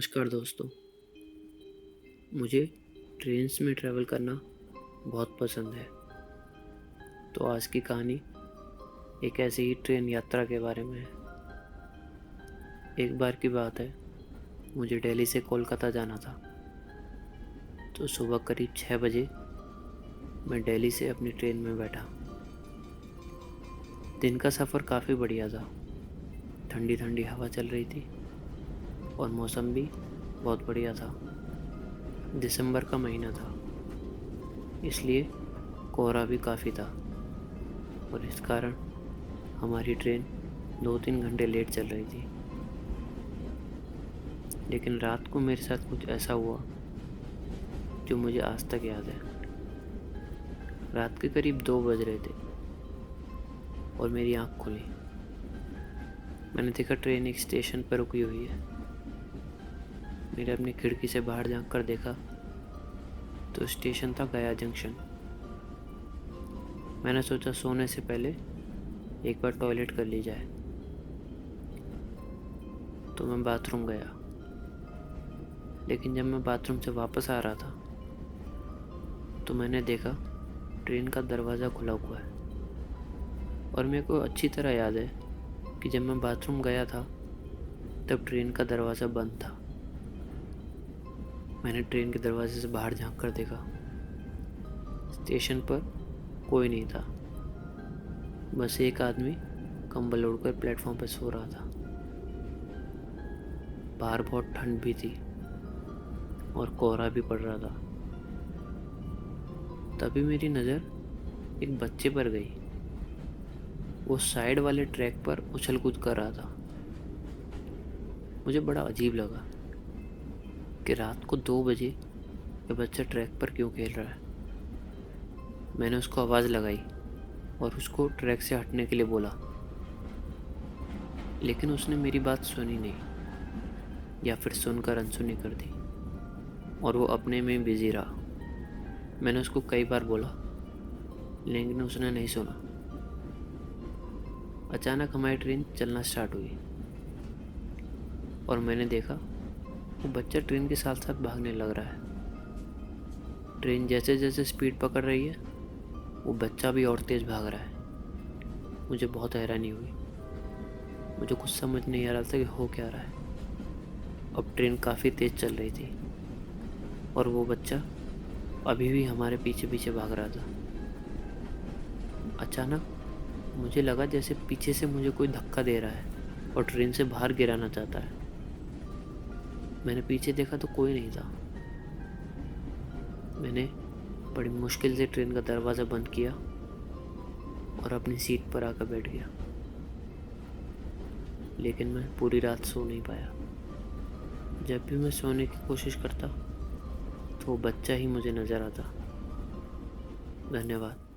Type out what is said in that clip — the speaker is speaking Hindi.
नमस्कार दोस्तों। मुझे ट्रेन्स में ट्रैवल करना बहुत पसंद है। तो आज की कहानी एक ऐसी ही ट्रेन यात्रा के बारे में है। एक बार की बात है, मुझे दिल्ली से कोलकाता जाना था। तो सुबह करीब 6 बजे मैं दिल्ली से अपनी ट्रेन में बैठा। दिन का सफ़र काफ़ी बढ़िया था। ठंडी ठंडी हवा चल रही थी और मौसम भी बहुत बढ़िया था। दिसंबर का महीना था, इसलिए कोहरा भी काफ़ी था और इस कारण हमारी ट्रेन 2-3 घंटे लेट चल रही थी। लेकिन रात को मेरे साथ कुछ ऐसा हुआ जो मुझे आज तक याद है। रात के करीब 2 बज रहे थे और मेरी आँख खुली। मैंने देखा ट्रेन एक स्टेशन पर रुकी हुई है। मैंने अपनी खिड़की से बाहर झाँक कर देखा तो स्टेशन था गया जंक्शन। मैंने सोचा सोने से पहले एक बार टॉयलेट कर ली जाए, तो मैं बाथरूम गया। लेकिन जब मैं बाथरूम से वापस आ रहा था तो मैंने देखा ट्रेन का दरवाज़ा खुला हुआ है और मेरे को अच्छी तरह याद है कि जब मैं बाथरूम गया था तब ट्रेन का दरवाज़ा बंद था। मैंने ट्रेन के दरवाजे से बाहर झाँक कर देखा। स्टेशन पर कोई नहीं था, बस एक आदमी कंबल ओढ़कर प्लेटफॉर्म पर सो रहा था। बाहर बहुत ठंड भी थी और कोहरा भी पड़ रहा था। तभी मेरी नज़र एक बच्चे पर गई। वो साइड वाले ट्रैक पर उछल कूद कर रहा था। मुझे बड़ा अजीब लगा कि रात को 2 बजे ये बच्चा ट्रैक पर क्यों खेल रहा है। मैंने उसको आवाज़ लगाई और उसको ट्रैक से हटने के लिए बोला, लेकिन उसने मेरी बात सुनी नहीं या फिर सुनकर अनसुनी कर दी और वो अपने में बिजी रहा। मैंने उसको कई बार बोला, लेकिन उसने नहीं सुना। अचानक हमारी ट्रेन चलना स्टार्ट हुई और मैंने देखा वो बच्चा ट्रेन के साथ साथ भागने लग रहा है। ट्रेन जैसे जैसे स्पीड पकड़ रही है, वो बच्चा भी और तेज़ भाग रहा है। मुझे बहुत हैरानी हुई। मुझे कुछ समझ नहीं आ रहा था कि हो क्या रहा है। अब ट्रेन काफ़ी तेज़ चल रही थी और वो बच्चा अभी भी हमारे पीछे पीछे भाग रहा था। अचानक मुझे लगा जैसे पीछे से मुझे कोई धक्का दे रहा है और ट्रेन से बाहर गिराना चाहता है। मैंने पीछे देखा तो कोई नहीं था। मैंने बड़ी मुश्किल से ट्रेन का दरवाज़ा बंद किया और अपनी सीट पर आकर बैठ गया। लेकिन मैं पूरी रात सो नहीं पाया। जब भी मैं सोने की कोशिश करता तो वो बच्चा ही मुझे नज़र आता। धन्यवाद।